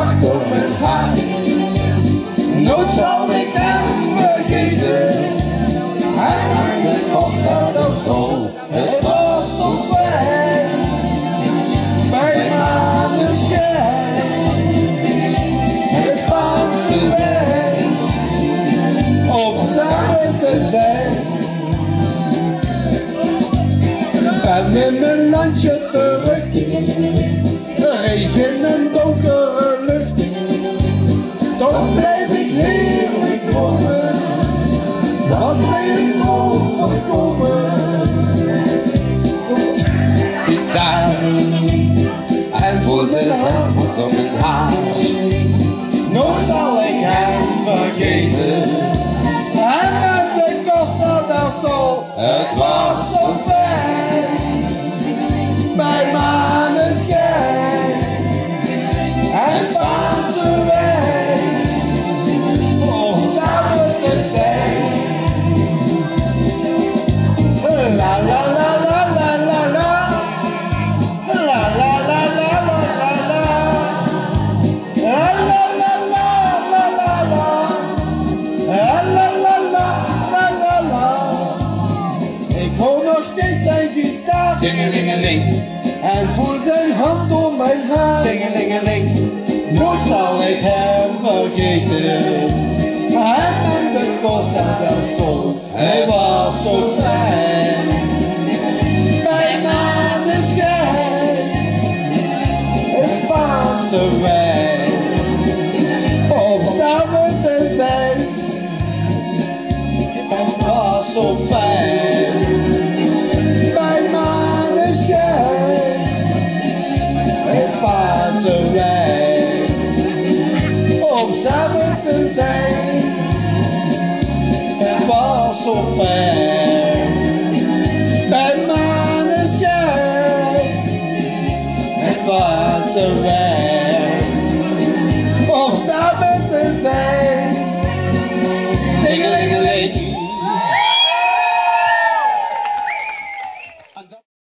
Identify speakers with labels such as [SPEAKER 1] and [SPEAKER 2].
[SPEAKER 1] zacht op mijn haar. Nooit zal ik hem vergeten. Hij maakte Costa del Sol. Het was zo fijn bij maneschijn. Het Spaanse wijn om samen te zijn. En in mijn landje terug, regen en donkere lucht, toch blijf ik heerlijk dromen, wat mij is overkomen. Gitaar en voel de zand op mijn haar, nooit zal ik hem vergeten. Hij met de Costa del Sol, het was zo fijn bij maneschijn. Het Spaanse wijn om samen te zijn. La la la la la la la, la la la la la la la, la la la la la la, la la la la la la. Ik hoor nog steeds zijn gitaar,
[SPEAKER 2] Dingelingeling,
[SPEAKER 1] en voel zijn hand om mijn haar.
[SPEAKER 2] dingelingeling,
[SPEAKER 1] Nooit zal ik hem vergeten. Hem en de Costa del Sol, hij was zo fijn bij maneschijn. Het Spaanse wijn om samen te zijn. Het was zo fijn bij maneschijn. Het Spaanse wijn om samen te zijn. Het was zo fijn bij maneschijn. Het Spaanse wijn